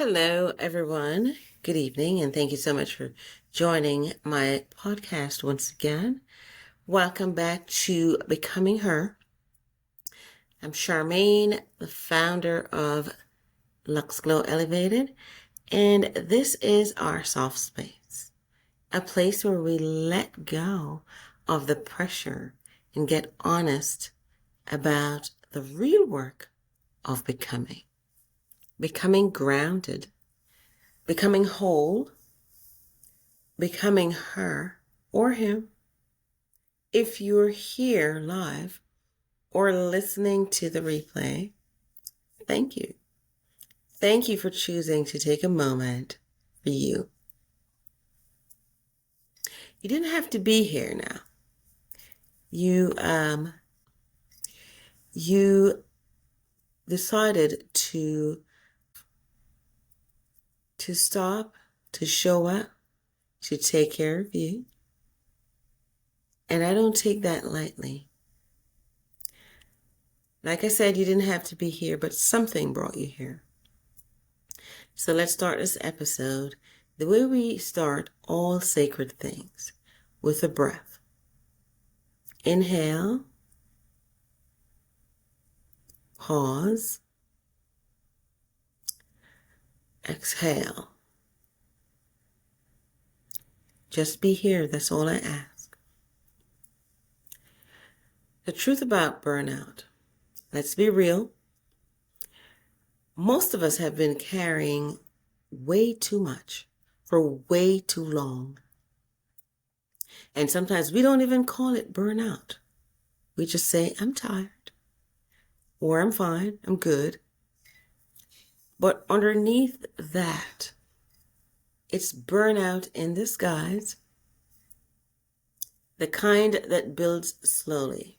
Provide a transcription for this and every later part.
Hello, everyone. Good evening, and thank you so much for joining my podcast once again. Welcome back to Becoming Her. I'm Charmaine, the founder of Lux Glow Elevated, and this is our soft space, a place where we let go of the pressure and get honest about the real work of becoming grounded, becoming whole, becoming her or him. If you're here live or listening to the replay, thank you. Thank you for choosing to take a moment for you. You didn't have to be here now. You decided to stop, to show up, to take care of you. And I don't take that lightly. Like I said, you didn't have to be here, but something brought you here. So let's start this episode the way we start all sacred things, with a breath. Inhale, pause, exhale. Just be here, that's all I ask. The truth about burnout, let's be real. Most of us have been carrying way too much for way too long. And sometimes we don't even call it burnout. We just say, I'm tired, or I'm fine, I'm good. But underneath that, it's burnout in disguise, the kind that builds slowly.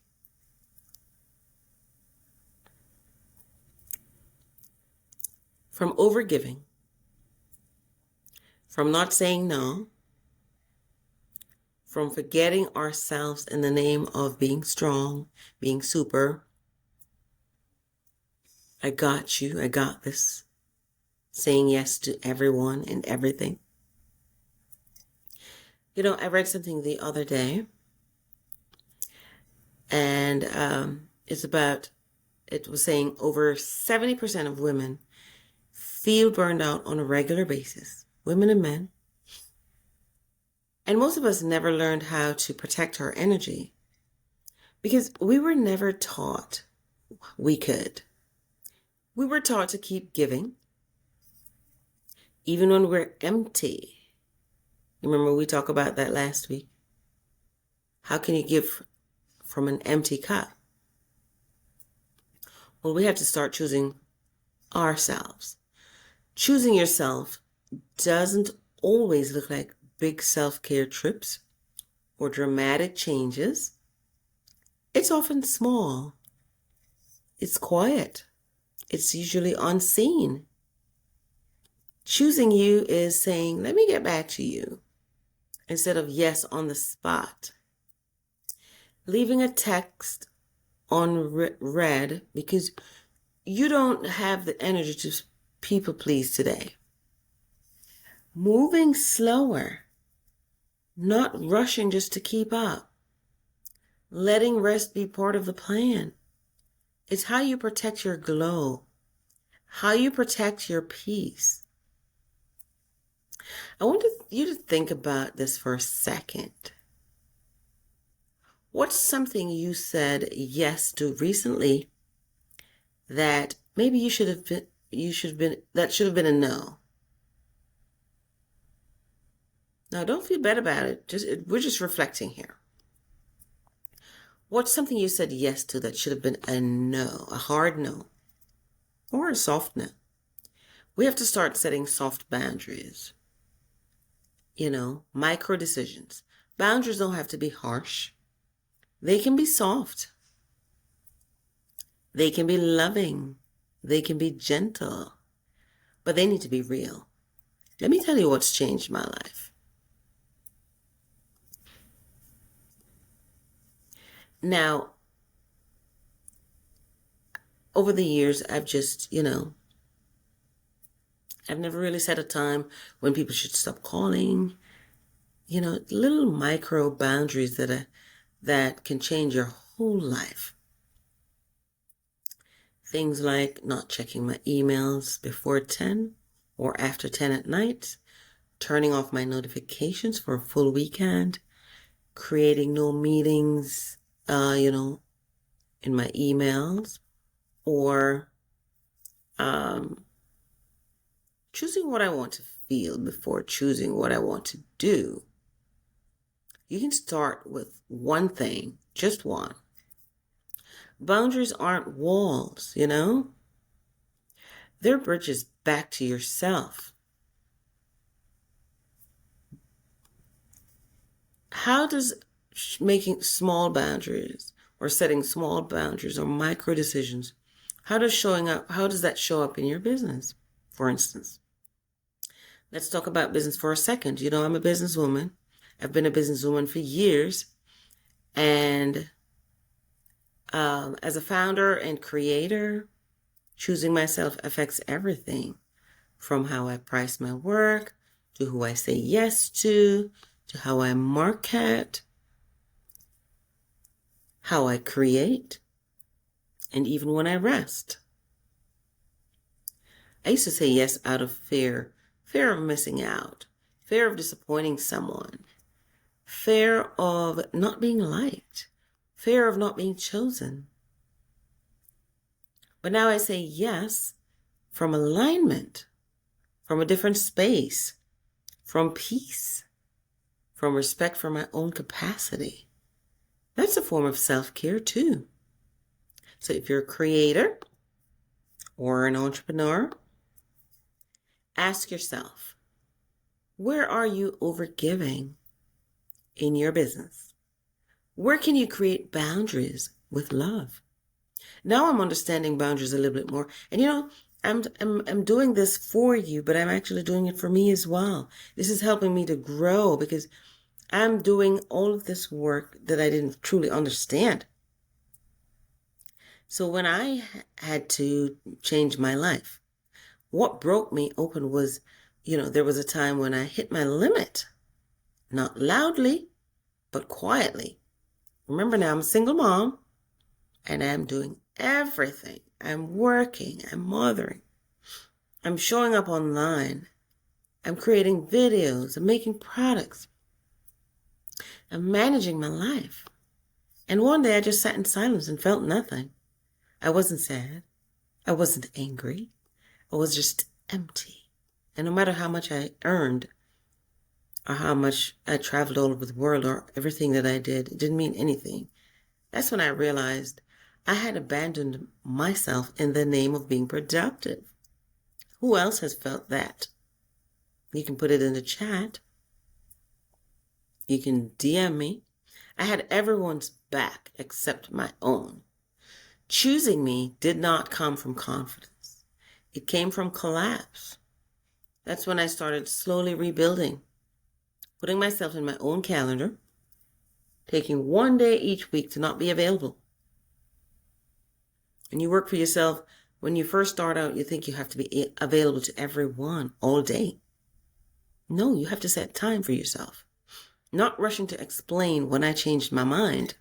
From overgiving, from not saying no, from forgetting ourselves in the name of being strong, being super. I got you, I got this. Saying yes to everyone and everything. You know, I read something the other day, and it was saying over 70% of women feel burned out on a regular basis, women and men. And most of us never learned how to protect our energy because we were never taught we could. We were taught to keep giving, even when we're empty. Remember we talked about that last week? How can you give from an empty cup? Well, we have to start choosing ourselves. Choosing yourself doesn't always look like big self-care trips or dramatic changes. It's often small. It's quiet. It's usually unseen. Choosing you is saying, let me get back to you, instead of yes on the spot. Leaving a text unread because you don't have the energy to people please today. Moving slower, not rushing just to keep up. Letting rest be part of the plan. It's how you protect your glow, how you protect your peace. I want you to think about this for a second. What's something you said yes to recently that maybe that should have been a no? Now, don't feel bad about it. We're just reflecting here. What's something you said yes to that should have been a no, a hard no, or a soft no? We have to start setting soft boundaries. Micro decisions. Boundaries don't have to be harsh. They can be soft. They can be loving. They can be gentle. But they need to be real. Let me tell you what's changed my life. Now, over the years, I've just, I've never really set a time when people should stop calling. Little micro boundaries that can change your whole life. Things like not checking my emails before 10 or after 10 at night, turning off my notifications for a full weekend, creating no meetings, in my emails, or choosing what I want to feel before choosing what I want to do. You can start with one thing, just one. Boundaries aren't walls, They're bridges back to yourself. How does making small boundaries or setting small boundaries or micro decisions, how does that show up in your business, for instance? Let's talk about business for a second. I'm a businesswoman. I've been a businesswoman for years. And as a founder and creator, choosing myself affects everything from how I price my work, to who I say yes to how I market, how I create, and even when I rest. I used to say yes out of fear of missing out, fear of disappointing someone, fear of not being liked, fear of not being chosen. But now I say yes from alignment, from a different space, from peace, from respect for my own capacity. That's a form of self-care too. So if you're a creator or an entrepreneur, ask yourself, where are you overgiving in your business? Where can you create boundaries with love? Now I'm understanding boundaries a little bit more. And I'm doing this for you, but I'm actually doing it for me as well. This is helping me to grow because I'm doing all of this work that I didn't truly understand. So when I had to change my life, what broke me open was, there was a time when I hit my limit, not loudly, but quietly. Remember now, I'm a single mom and I'm doing everything. I'm working, I'm mothering, I'm showing up online, I'm creating videos, I'm making products, I'm managing my life. And one day I just sat in silence and felt nothing. I wasn't sad. I wasn't angry. I was just empty. And no matter how much I earned or how much I traveled all over the world or everything that I did, it didn't mean anything. That's when I realized I had abandoned myself in the name of being productive. Who else has felt that? You can put it in the chat. You can DM me. I had everyone's back except my own. Choosing me did not come from confidence. It came from collapse. That's when I started slowly rebuilding, putting myself in my own calendar, taking one day each week to not be available. When you work for yourself, when you first start out, you think you have to be available to everyone all day. No, you have to set time for yourself. Not rushing to explain when I changed my mind.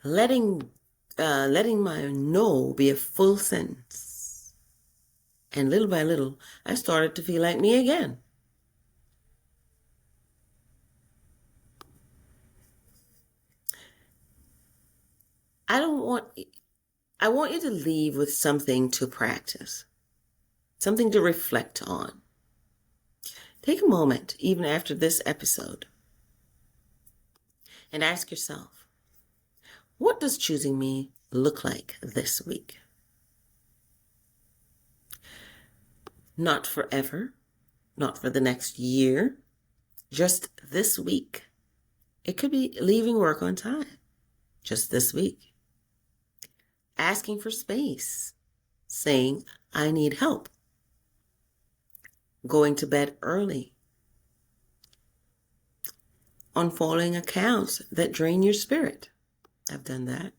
Letting my no be a full sentence. And little by little, I started to feel like me again. I want you to leave with something to practice, something to reflect on. Take a moment, even after this episode, and ask yourself, what does choosing me look like this week? Not forever, not for the next year, just this week. It could be leaving work on time, just this week. Asking for space, saying, I need help. Going to bed early. Unfollowing accounts that drain your spirit. I've done that.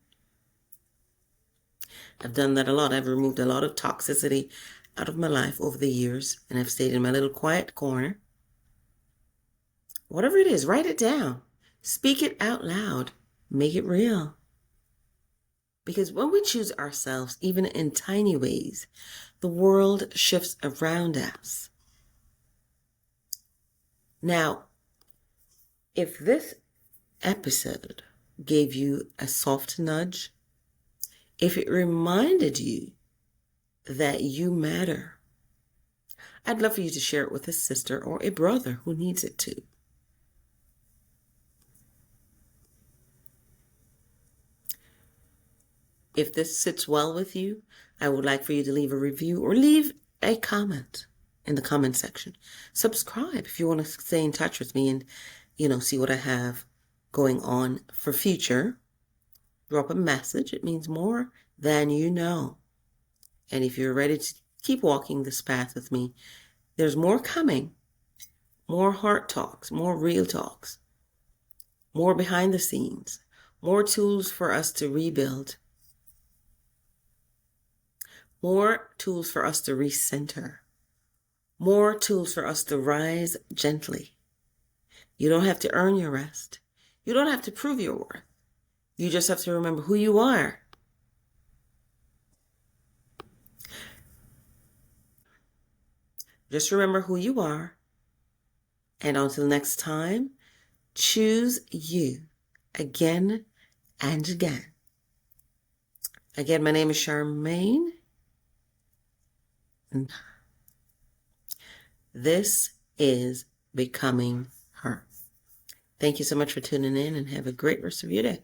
I've done that a lot. I've removed a lot of toxicity out of my life over the years, and I've stayed in my little quiet corner. Whatever it is, write it down. Speak it out loud. Make it real. Because when we choose ourselves, even in tiny ways, the world shifts around us. Now, if this episode gave you a soft nudge, if it reminded you that you matter, I'd love for you to share it with a sister or a brother who needs it too. If this sits well with you, I would like for you to leave a review or leave a comment in the comment section. Subscribe if you want to stay in touch with me and, see what I have going on for future. Drop a message. It means more than you know. And if you're ready to keep walking this path with me, there's more coming. More heart talks, more real talks, more behind the scenes, more tools for us to rebuild, more tools for us to recenter, more tools for us to rise gently. You don't have to earn your rest. You don't have to prove your worth. You just have to remember who you are. Just remember who you are. And until next time, choose you again and again. Again, my name is Charmaine. And this is Becoming Her. Thank you so much for tuning in and have a great rest of your day.